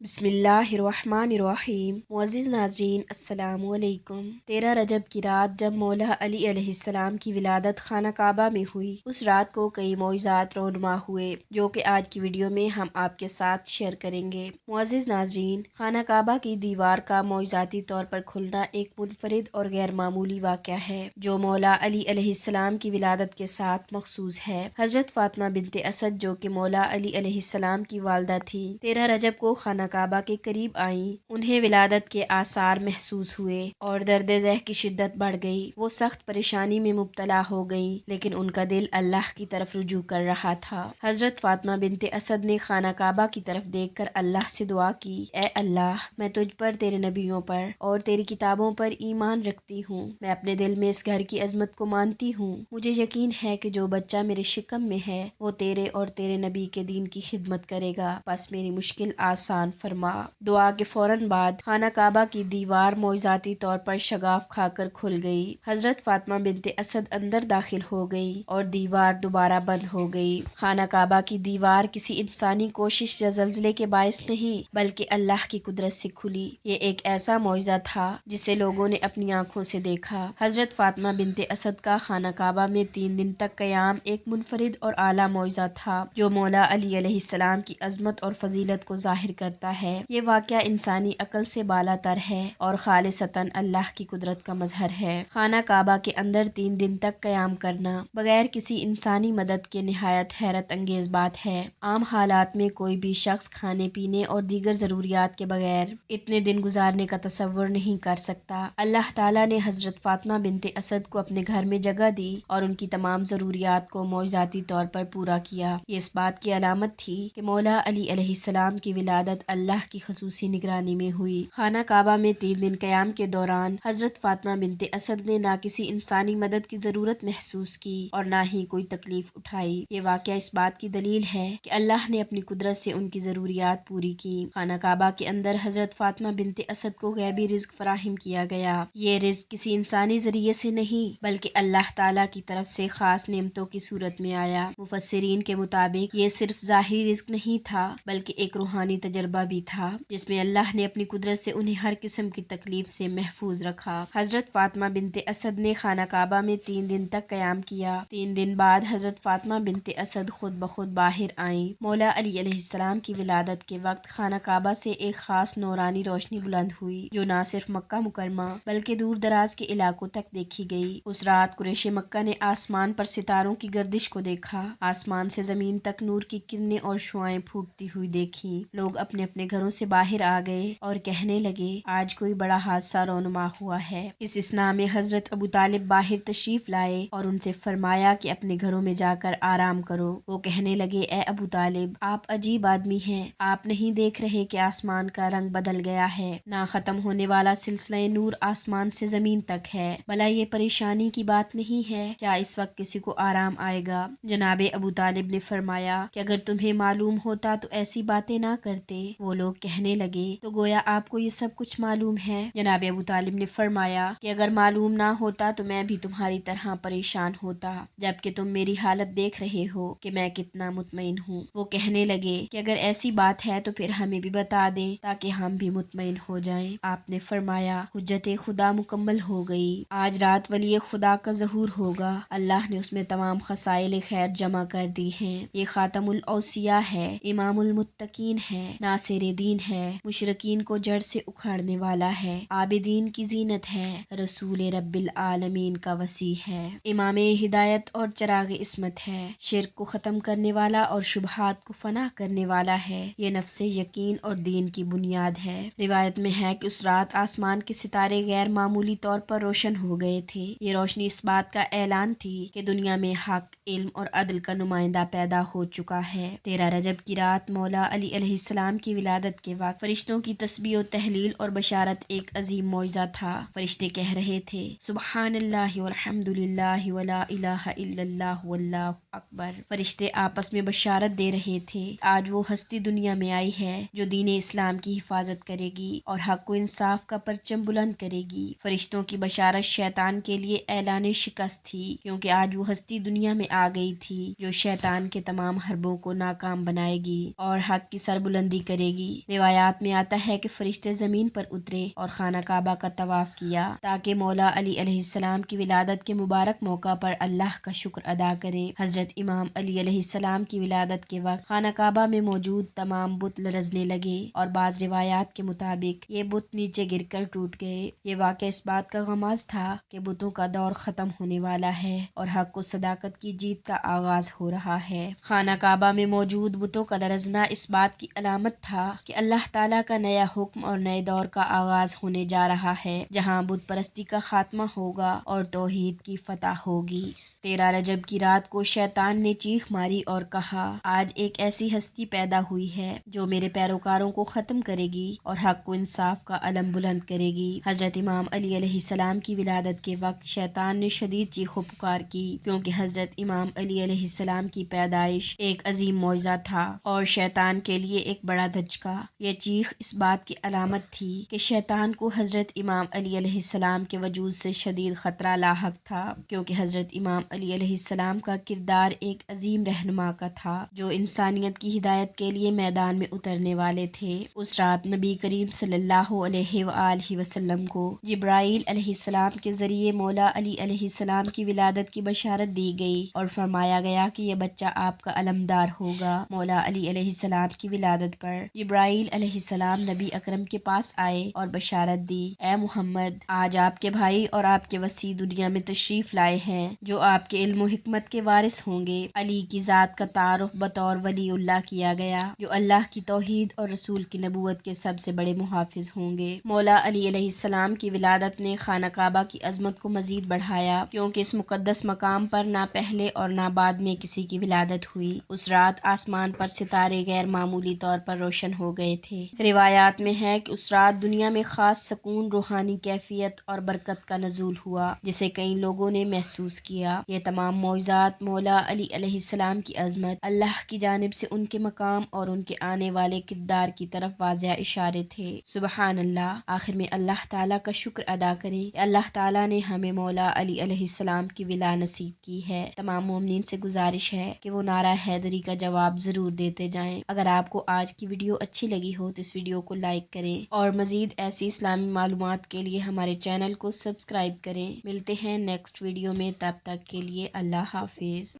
بسم اللہ الرحمن الرحیم۔ معزز ناظرین السلام علیکم۔ 13 رجب کی رات جب مولا علی علیہ السلام کی ولادت خانہ کعبہ میں ہوئی، اس رات کو کئی معجزات رونما ہوئے جو کہ آج کی ویڈیو میں ہم آپ کے ساتھ شیئر کریں گے۔ معزز ناظرین، خانہ کعبہ کی دیوار کا معجزاتی طور پر کھلنا ایک منفرد اور غیر معمولی واقعہ ہے جو مولا علی علیہ السلام کی ولادت کے ساتھ مخصوص ہے۔ حضرت فاطمہ بنت اسد جو کہ مولا علی علیہ السلام کی والدہ تھیں، 13 رجب کو خانہ کعبہ کے قریب آئیں۔ انہیں ولادت کے آثار محسوس ہوئے اور درد ذہ کی شدت بڑھ گئی۔ وہ سخت پریشانی میں مبتلا ہو گئیں، لیکن ان کا دل اللہ کی طرف رجوع کر رہا تھا۔ حضرت فاطمہ بنت اسد نے خانہ کعبہ کی طرف دیکھ کر اللہ سے دعا کی، اے اللہ، میں تجھ پر، تیرے نبیوں پر اور تیری کتابوں پر ایمان رکھتی ہوں۔ میں اپنے دل میں اس گھر کی عظمت کو مانتی ہوں۔ مجھے یقین ہے کہ جو بچہ میرے شکم میں ہے وہ تیرے اور تیرے نبی کے دین کی خدمت کرے گا، بس میری مشکل آسان فرما۔ دعا کے فوراً بعد خانہ کعبہ کی دیوار معجزاتی طور پر شگاف کھا کر کھل گئی۔ حضرت فاطمہ بنت اسد اندر داخل ہو گئیں اور دیوار دوبارہ بند ہو گئی۔ خانہ کعبہ کی دیوار کسی انسانی کوشش یا زلزلے کے باعث نہیں بلکہ اللہ کی قدرت سے کھلی۔ یہ ایک ایسا معجزہ تھا جسے لوگوں نے اپنی آنکھوں سے دیکھا۔ حضرت فاطمہ بنت اسد کا خانہ کعبہ میں 3 دن تک قیام ایک منفرد اور اعلیٰ معجزہ تھا جو مولا علی علیہ السلام کی عظمت اور فضیلت کو ظاہر کرتا ہے۔ یہ واقعہ انسانی عقل سے بالا تر ہے اور خالصتاً اللہ کی قدرت کا مظہر ہے۔ خانہ کعبہ کے اندر 3 دن تک قیام کرنا بغیر کسی انسانی مدد کے نہایت حیرت انگیز بات ہے۔ عام حالات میں کوئی بھی شخص کھانے پینے اور دیگر ضروریات کے بغیر اتنے دن گزارنے کا تصور نہیں کر سکتا۔ اللہ تعالیٰ نے حضرت فاطمہ بنت اسد کو اپنے گھر میں جگہ دی اور ان کی تمام ضروریات کو معجزاتی طور پر پورا کیا۔ یہ اس بات کی علامت تھی کہ مولا علی علیہ السلام کی ولادت اللہ کی خصوصی نگرانی میں ہوئی۔ خانہ کعبہ میں 3 دن قیام کے دوران حضرت فاطمہ بنت اسد نے نہ کسی انسانی مدد کی ضرورت محسوس کی اور نہ ہی کوئی تکلیف اٹھائی۔ یہ واقعہ اس بات کی دلیل ہے کہ اللہ نے اپنی قدرت سے ان کی ضروریات پوری کی۔ خانہ کعبہ کے اندر حضرت فاطمہ بنت اسد کو غیبی رزق فراہم کیا گیا۔ یہ رزق کسی انسانی ذریعے سے نہیں بلکہ اللہ تعالیٰ کی طرف سے خاص نعمتوں کی صورت میں آیا۔ مفسرین کے مطابق یہ صرف ظاہری رزق نہیں تھا بلکہ ایک روحانی تجربہ بھی تھا جس میں اللہ نے اپنی قدرت سے انہیں ہر قسم کی تکلیف سے محفوظ رکھا۔ حضرت فاطمہ بنت اسد نے خانہ کعبہ میں 3 دن تک قیام کیا۔ 3 دن بعد حضرت فاطمہ بنت اسد خود بخود باہر آئیں۔ مولا علی علیہ السلام کی ولادت کے وقت خانہ کعبہ سے ایک خاص نورانی روشنی بلند ہوئی جو نہ صرف مکہ مکرمہ بلکہ دور دراز کے علاقوں تک دیکھی گئی۔ اس رات قریش مکہ نے آسمان پر ستاروں کی گردش کو دیکھا، آسمان سے زمین تک نور کی کرنیں اور شعاعیں پھوٹتی ہوئی دیکھیں۔ لوگ اپنے اپنے گھروں سے باہر آ گئے اور کہنے لگے، آج کوئی بڑا حادثہ رونما ہوا ہے۔ اس اثناء میں حضرت ابو طالب باہر تشریف لائے اور ان سے فرمایا کہ اپنے گھروں میں جا کر آرام کرو۔ وہ کہنے لگے، اے ابو طالب، آپ عجیب آدمی ہیں، آپ نہیں دیکھ رہے کہ آسمان کا رنگ بدل گیا ہے، نہ ختم ہونے والا سلسلہ نور آسمان سے زمین تک ہے، بھلا یہ پریشانی کی بات نہیں ہے؟ کیا اس وقت کسی کو آرام آئے گا؟ جناب ابو طالب نے فرمایا کہ اگر تمہیں معلوم ہوتا تو ایسی باتیں نہ کرتے۔ وہ لوگ کہنے لگے، تو گویا آپ کو یہ سب کچھ معلوم ہے؟ جناب ابو طالب نے فرمایا کہ اگر معلوم نہ ہوتا تو میں بھی تمہاری طرح پریشان ہوتا، جبکہ تم میری حالت دیکھ رہے ہو کہ میں کتنا مطمئن ہوں۔ وہ کہنے لگے کہ اگر ایسی بات ہے تو پھر ہمیں بھی بتا دیں تاکہ ہم بھی مطمئن ہو جائیں۔ آپ نے فرمایا، حجت خدا مکمل ہو گئی، آج رات ولی خدا کا ظہور ہوگا، اللہ نے اس میں تمام خصائل خیر جمع کر دی ہیں۔ یہ خاتم الاوصیاء ہے، امام المتقین ہے، ناصر دین ہے، مشرکین کو جڑ سے اکھاڑنے والا ہے، عابدین کی زینت ہے، رسول رب العالمین کا وسیع ہے، امام ہدایت اور چراغ عصمت ہے، شرک کو ختم کرنے والا اور شبہات کو فنا کرنے والا ہے، یہ نفس یقین اور دین کی بنیاد ہے۔ روایت میں ہے کہ اس رات آسمان کے ستارے غیر معمولی طور پر روشن ہو گئے تھے۔ یہ روشنی اس بات کا اعلان تھی کہ دنیا میں حق، علم اور عدل کا نمائندہ پیدا ہو چکا ہے۔ 13 رجب کی رات مولا علی علیہ السلام کی ولادت کے وقت فرشتوں کی تسبیح و تہلیل اور بشارت ایک عظیم معجزہ تھا۔ فرشتے کہہ رہے تھے، سبحان اللہ والحمد للہ ولا الہ الا اللہ واللہ اکبر۔ فرشتے آپس میں بشارت دے رہے تھے، آج وہ ہستی دنیا میں آئی ہے جو دین اسلام کی حفاظت کرے گی اور حق و انصاف کا پرچم بلند کرے گی۔ فرشتوں کی بشارت شیطان کے لیے اعلان شکست تھی، کیونکہ آج وہ ہستی دنیا میں آ گئی تھی جو شیطان کے تمام حربوں کو ناکام بنائے گی اور حق کی سربلندی کرے گی۔ روایات میں آتا ہے کہ فرشتے زمین پر اترے اور خانہ کعبہ کا طواف کیا تاکہ مولا علی علیہ السلام کی ولادت کے مبارک موقع پر اللہ کا شکر ادا کریں۔ حضرت امام علی علیہ السلام کی ولادت کے وقت خانہ کعبہ میں موجود تمام بت لرزنے لگے اور بعض روایات کے مطابق یہ بت نیچے گر کر ٹوٹ گئے۔ یہ واقعہ اس بات کا غماز تھا کہ بتوں کا دور ختم ہونے والا ہے اور حق و صداقت کی جیت کا آغاز ہو رہا ہے۔ خانہ کعبہ میں موجود بتوں کا لرزنا اس بات کی علامت تھا کہ اللہ تعالیٰ کا نیا حکم اور نئے دور کا آغاز ہونے جا رہا ہے، جہاں بت پرستی کا خاتمہ ہوگا اور توحید کی فتح ہوگی۔ 13 رجب کی رات کو شیطان نے چیخ ماری اور کہا، آج ایک ایسی ہستی پیدا ہوئی ہے جو میرے پیروکاروں کو ختم کرے گی اور حق و انصاف کا علم بلند کرے گی۔ حضرت امام علی علیہ السلام کی ولادت کے وقت شیطان نے شدید چیخ و پکار کی، کیونکہ حضرت امام علی علیہ السلام کی پیدائش ایک عظیم معجزہ تھا اور شیطان کے لیے ایک بڑا دھچکا۔ یہ چیخ اس بات کی علامت تھی کہ شیطان کو حضرت امام علی علیہ السلام کے وجود سے شدید خطرہ لاحق تھا، کیونکہ حضرت امام علی علیہ السلام کا کردار ایک عظیم رہنما کا تھا جو انسانیت کی ہدایت کے لیے میدان میں اترنے والے تھے۔ اس رات نبی کریم صلی اللہ علیہ وآلہ وسلم کو جبرائیل علیہ السلام کے ذریعے مولا علی علیہ السلام کی ولادت کی بشارت دی گئی اور فرمایا گیا کہ یہ بچہ آپ کا علمدار ہوگا۔ مولا علی علیہ السلام کی ولادت پر جبرائیل علیہ السلام نبی اکرم کے پاس آئے اور بشارت دی، اے محمد، آج آپ کے بھائی اور آپ کے وسیع دنیا میں تشریف لائے ہیں جو آپ کے علم و حکمت کے وارث ہوں گے۔ علی کی ذات کا تعارف بطور ولی اللہ کیا گیا جو اللہ کی توحید اور رسول کی نبوت کے سب سے بڑے محافظ ہوں گے۔ مولا علی علیہ السلام کی ولادت نے خانہ کعبہ کی عظمت کو مزید بڑھایا، کیونکہ اس مقدس مقام پر نہ پہلے اور نہ بعد میں کسی کی ولادت ہوئی۔ اس رات آسمان پر ستارے غیر معمولی طور پر روشن ہو گئے تھے۔ روایات میں ہے کہ اس رات دنیا میں خاص سکون، روحانی کیفیت اور برکت کا نزول ہوا جسے کئی لوگوں نے محسوس کیا۔ یہ تمام معجزات مولا علی علیہ السلام کی عظمت، اللہ کی جانب سے ان کے مقام اور ان کے آنے والے کردار کی طرف واضح اشارے تھے۔ سبحان اللہ۔ آخر میں اللہ تعالیٰ کا شکر ادا کریں کہ اللہ تعالیٰ نے ہمیں مولا علی علیہ السلام کی ولا نصیب کی ہے۔ تمام مومنین سے گزارش ہے کہ وہ نعرہ حیدری کا جواب ضرور دیتے جائیں۔ اگر آپ کو آج کی ویڈیو اچھی لگی ہو تو اس ویڈیو کو لائک کریں اور مزید ایسی اسلامی معلومات کے لیے ہمارے چینل کو سبسکرائب کریں۔ ملتے ہیں نیکسٹ ویڈیو میں، تب تک کے لیے اللہ حافظ۔